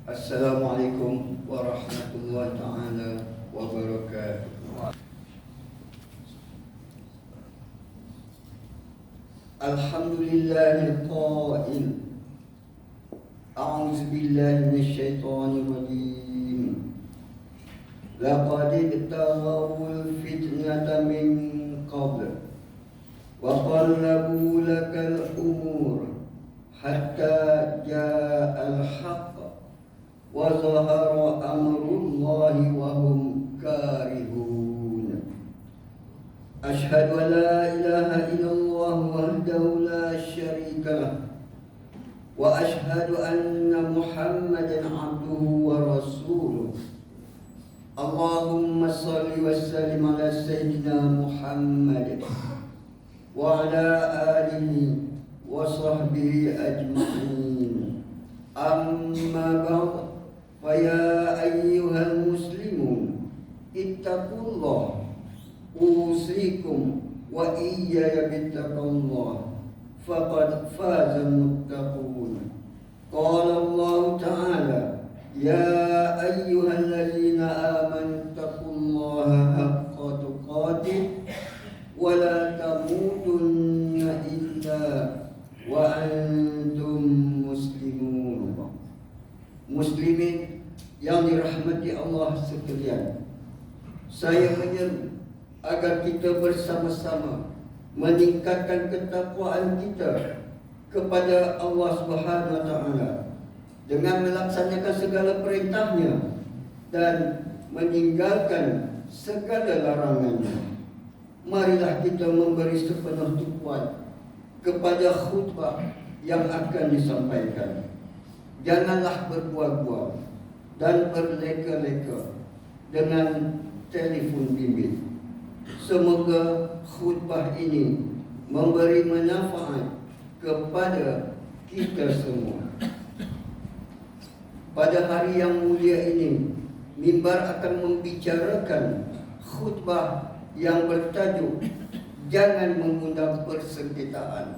Assalamualaikum warahmatullahi taala wabarakatuh. Alhamdulillahil qail. A'udzu billahi minasyaitonir rajim. Laqad ibtaghawul fitnata min qabl wa qallabu lakal umur hatta ja'al haqq wa zahara amrullahi wa hum karihun. Ashhadu an la ilaha illallah wahdahu la syarika lah wa ashhadu anna Muhammadan abduhu wa rasuluh. Allahumma salli wa sallim ala sayyidina Muhammad wa ala alihi wa sahbihi ajma'in. Amma ba'd. Faya ayyuhal muslimun ittaqullah usikum wa iyaya bittaqullah faqad fazal muttaqun. Qala Allah ta'ala ya ayyuhallazina amanu taqullaha haqqa tuqatih wa la tamutunna illa wa antum muslimun. Muslimin yang dirahmati Allah sekalian, saya menyeru agar kita bersama-sama meningkatkan ketakwaan kita kepada Allah Subhanahu wa taala dengan melaksanakan segala perintahnya dan meninggalkan segala larangannya. Marilah kita memberi sepenuh tujuan kepada khutbah yang akan disampaikan. Janganlah berbual-bual dan berleka-leka dengan telefon bimbit. Semoga khutbah ini memberi manfaat kepada kita semua. Pada hari yang mulia ini, mimbar akan membicarakan khutbah yang bertajuk jangan mengundang persengketaan.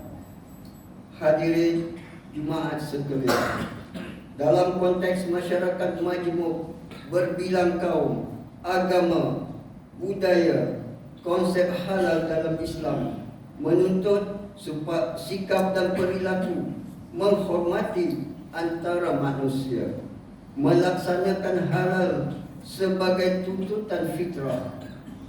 Hadirin jemaat sekalian, dalam konteks masyarakat majmuk berbilang kaum, agama, budaya, konsep halal dalam Islam menuntut sikap dan perilaku menghormati antara manusia, melaksanakan halal sebagai tuntutan fitrah,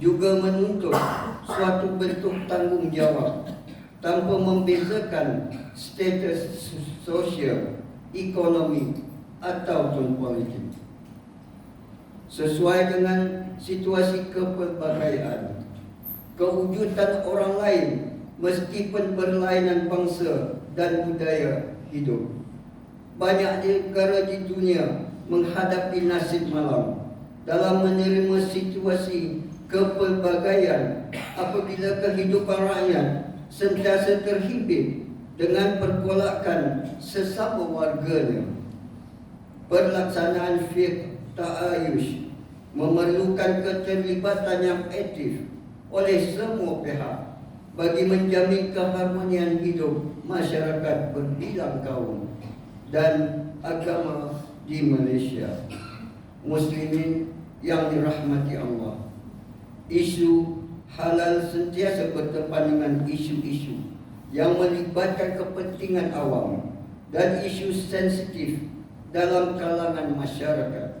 juga menuntut suatu bentuk tanggungjawab tanpa membezakan status sosial, ekonomi ataupun politik. Sesuai dengan situasi kepelbagaian, kewujudan orang lain meskipun berlainan bangsa dan budaya hidup. Banyak negara di dunia menghadapi nasib malam dalam menerima situasi kepelbagaian apabila kehidupan rakyat sentiasa terhimpit dengan pergolakan sesama warganya. Pelaksanaan fiqh ta'ayush memerlukan keterlibatan yang aktif oleh semua pihak bagi menjamin keharmonian hidup masyarakat berbilang kaum dan agama di Malaysia. Muslimin yang dirahmati Allah, isu halal sentiasa berdepan dengan isu-isu yang melibatkan kepentingan awam dan isu sensitif dalam kalangan masyarakat.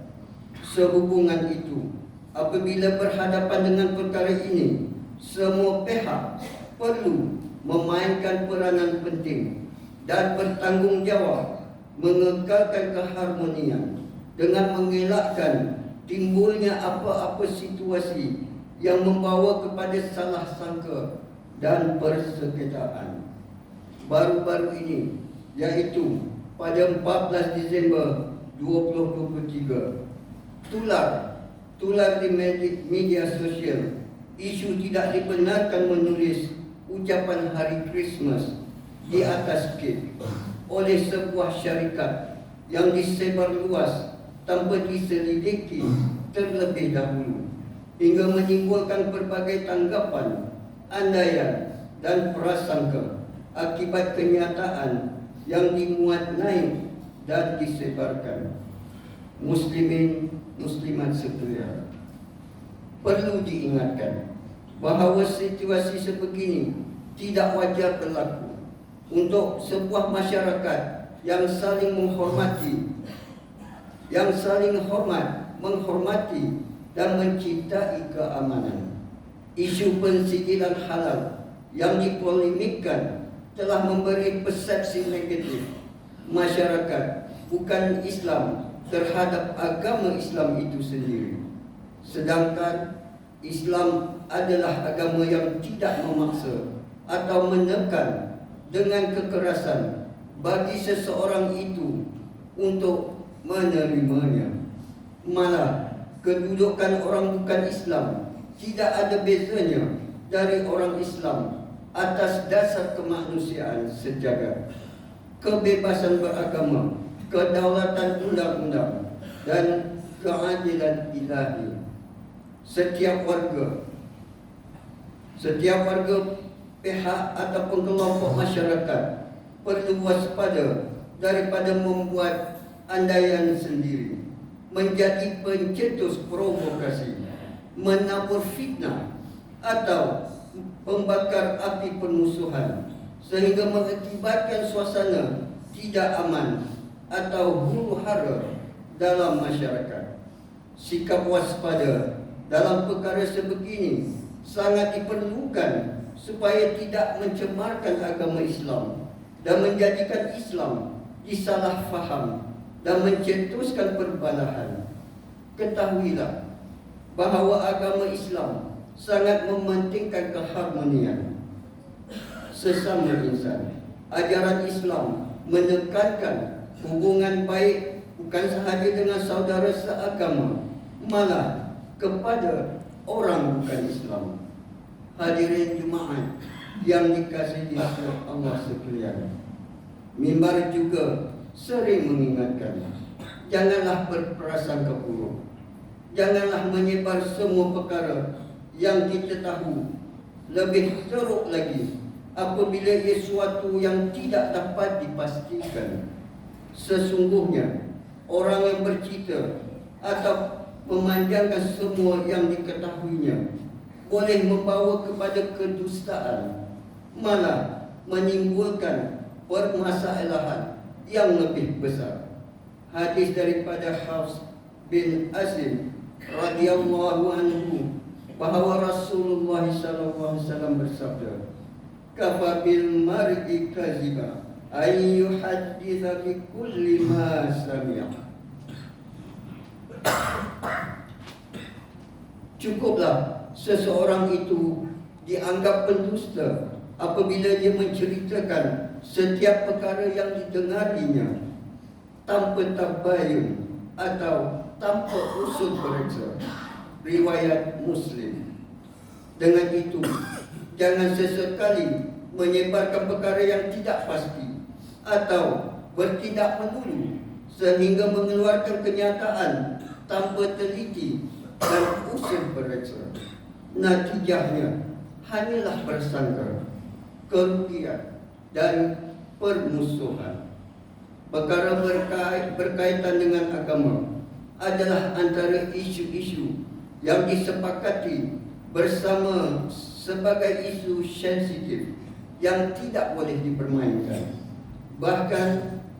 Sehubungan itu, apabila berhadapan dengan perkara ini, semua pihak perlu memainkan peranan penting dan bertanggungjawab mengekalkan keharmonian dengan mengelakkan timbulnya apa-apa situasi yang membawa kepada salah sangka dan persengketaan. Baru-baru ini, yaitu pada 14 Disember 2023, tular di media sosial isu tidak dibenarkan menulis ucapan Hari Christmas di atas kek oleh sebuah syarikat yang disebar luas tanpa diselidiki terlebih dahulu, hingga menimbulkan berbagai tanggapan, andaian dan prasangka akibat kenyataan yang dimuat naik dan disebarkan. Muslimin, muslimat sekalian, perlu diingatkan bahawa situasi sebegini tidak wajar berlaku untuk sebuah masyarakat yang saling menghormati, menghormati dan mencintai keamanan. Isu pensidiran halal yang dipolemikkan telah memberi persepsi negatif masyarakat bukan Islam terhadap agama Islam itu sendiri. Sedangkan Islam adalah agama yang tidak memaksa atau menekan dengan kekerasan bagi seseorang itu untuk menerimanya. Malah kedudukan orang bukan Islam tidak ada bezanya dari orang Islam atas dasar kemanusiaan sejagat. Kebebasan beragama, kedaulatan undang-undang dan keadilan ilahi. Setiap warga, pihak ataupun kelompok masyarakat perlu waspada daripada membuat andaian sendiri, menjadi pencetus provokasi, menabur fitnah atau membakar api permusuhan sehingga mengakibatkan suasana tidak aman atau huru-hara dalam masyarakat. Sikap waspada dalam perkara sebegini sangat diperlukan supaya tidak mencemarkan agama Islam dan menjadikan Islam disalahfaham dan mencetuskan perbalahan. Ketahuilah bahawa agama Islam sangat mementingkan keharmonian sesama insan. Ajaran Islam menekankan hubungan baik bukan sahaja dengan saudara seagama, malah kepada orang bukan Islam. Hadirin jemaat yang dikasihi Allah sekalian, mimbar juga sering mengingatkan, janganlah berprasangka buruk, janganlah menyebar semua perkara yang kita tahu. Lebih teruk lagi apabila ia suatu yang tidak dapat dipastikan. Sesungguhnya orang yang bercerita atau memanjangkan semua yang diketahuinya boleh membawa kepada kedustaan, malah menimbulkan permasalahan yang lebih besar. Hadis daripada Hafs bin Asim radhiyallahu anhu bahawa Rasulullah sallallahu alaihi wasallam bersabda, "Kafa bil mar'i kaziba ay yuhadditha bi kulli ma sami'a." Cukuplah seseorang itu dianggap pendusta apabila dia menceritakan setiap perkara yang didengarinya tanpa tabayun atau tanpa usul periksa. Riwayat Muslim. Dengan itu, jangan sesekali menyebarkan perkara yang tidak pasti atau bertindak melulu sehingga mengeluarkan kenyataan tanpa teliti dan usul periksa. Natijahnya hanyalah bersangka, kerugian dan permusuhan. Perkara berkaitan dengan agama adalah antara isu-isu yang disepakati bersama sebagai isu sensitif yang tidak boleh dipermainkan. Bahkan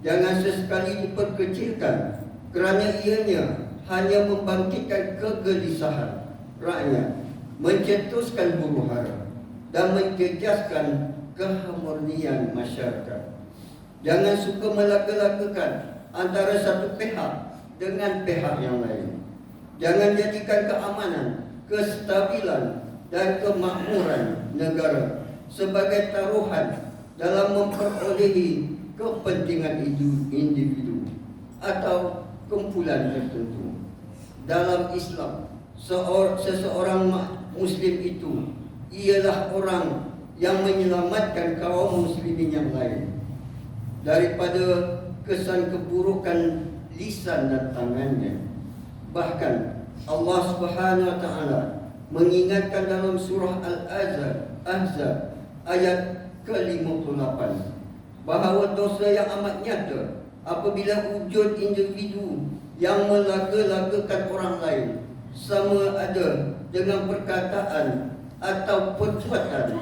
jangan sesekali diperkecilkan kerana ianya hanya membangkitkan kegelisahan rakyat, mencetuskan huru-hara dan menjejaskan keharmonian masyarakat. Jangan suka melaga-lagakan antara satu pihak dengan pihak yang lain. Jangan jadikan keamanan, kestabilan dan kemakmuran negara sebagai taruhan dalam memperolehi kepentingan individu atau kumpulan tertentu. Dalam Islam, seseorang Muslim itu ialah orang yang menyelamatkan kaum muslimin yang lain daripada kesan keburukan lisan dan tangannya. Bahkan Allah Subhanahu wa taala mengingatkan dalam surah Al-Ahzab ayat ke-58 bahawa dosa yang amat nyata apabila wujud individu yang melaga-lagakan orang lain, sama ada dengan perkataan atau perbuatan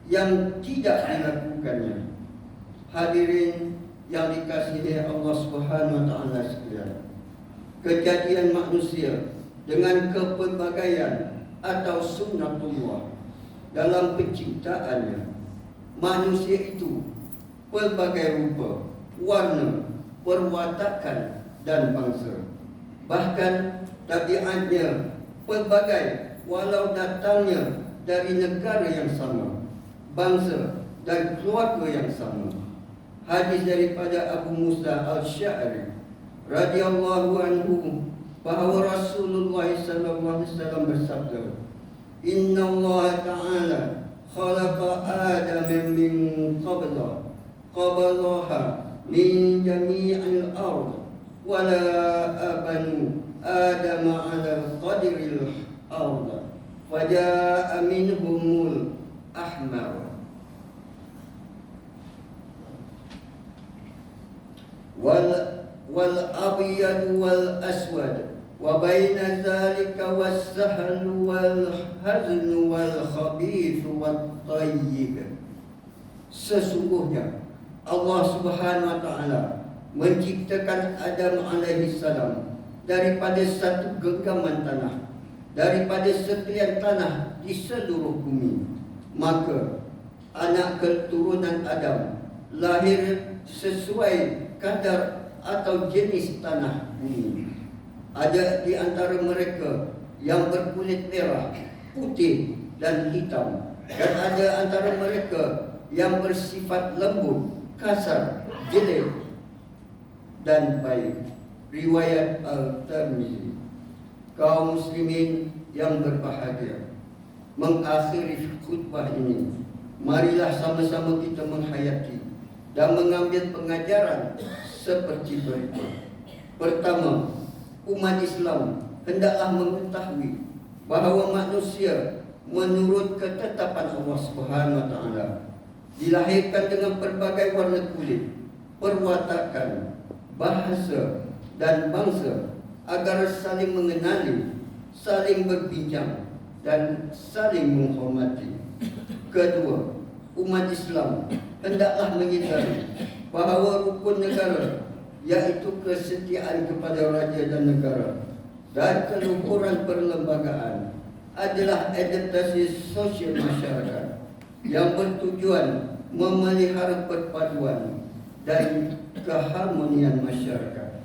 yang tidak dilakukannya. Hadirin yang dikasihi Allah Subhanahu wa taala sekalian, kejadian manusia dengan kepelbagaian atau sunnatullah dalam penciptaannya, manusia itu pelbagai rupa, warna, perwatakan dan bangsa. Bahkan tabiatnya pelbagai walau datangnya dari negara yang sama, bangsa dan keluarga yang sama. Hadis daripada Abu Musa Al-Sy'ari radhiyallahu anhu bahawa Rasulullah sallallahu alaihi wasallam bersabda, "Inna Allah Ta'ala khalaqa Adam min qablaha min jami'il ard wa la abanu Adam 'ala qadril ard faja'a minhumul ahmar wal abyad wal aswad wa baina dzalika was-sahl wal hazn wal khabith wat tayyib." Sesungguhnya Allah Subhanahu wa taala menciptakan Adam alaihi salam daripada satu genggaman tanah, daripada sekalian tanah di seluruh bumi. Maka anak keturunan Adam lahir sesuai kadar atau jenis tanah bumi. Ada di antara mereka yang berkulit merah, putih dan hitam, dan ada antara mereka yang bersifat lembut, kasar, jelek dan baik. Riwayat Al-Tirmizi. Kaum muslimin yang berbahagia, mengakhiri khutbah ini, marilah sama-sama kita menghayati dan mengambil pengajaran seperti berikut. Pertama, umat Islam hendaklah mengetahui bahawa manusia menurut ketetapan Allah Subhanahu wa taala dilahirkan dengan pelbagai warna kulit, perwatakan, bahasa dan bangsa agar saling mengenali, saling berbincang dan saling menghormati. Kedua, umat Islam hendaklah menyadari bahawa rukun negara, iaitu kesetiaan kepada raja dan negara, dan keluhuran perlembagaan adalah adaptasi sosial masyarakat yang bertujuan memelihara perpaduan dan keharmonian masyarakat.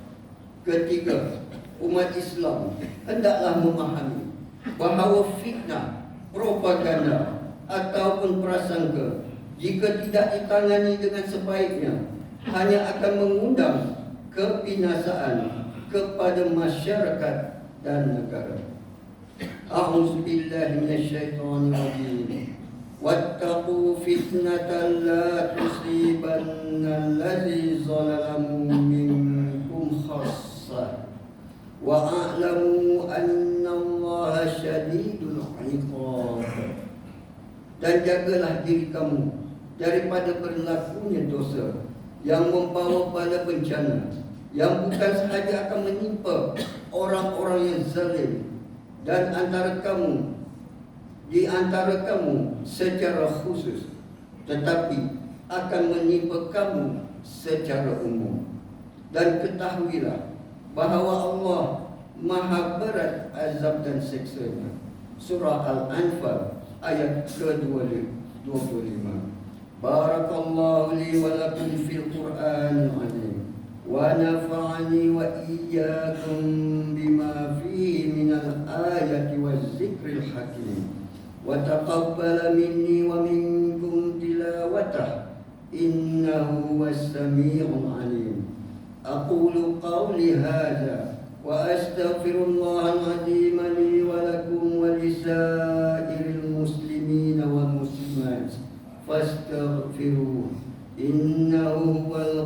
Ketiga, umat Islam hendaklah memahami bahawa fitnah, propaganda ataupun prasangka jika tidak ditangani dengan sebaiknya hanya akan mengundang kebinasaan kepada masyarakat dan negara. A'udzubillahi minasyaitonir rajim. Wattaqu fitnatan la tusibanna allazi zalamu minkum khassah wa a'lamu annallaha syadidul 'iqab. Dan jagalah diri kamu daripada berlakunya dosa yang membawa pada bencana yang bukan sahaja akan menimpa orang-orang yang zalim dan di antara kamu secara khusus, tetapi akan menimpa kamu secara umum. Dan ketahuilah bahawa Allah Maha berat azab dan siksanya. Surah Al-Anfal ayat ke-25. Barakallahu li wa lakum fil Qur'anil azim wa nafa'ani wa iyyakum bima fihi minal ayati waz zikril hakim wa taqabbala minni wa minkum tilawatah innahu was-sami'ul 'alim. Aqulu qawli hadza wa astaghfirullahal 'azim li wa lakum wa lisairil muslimin wal muslimat fastaghfiruhu innahu huwal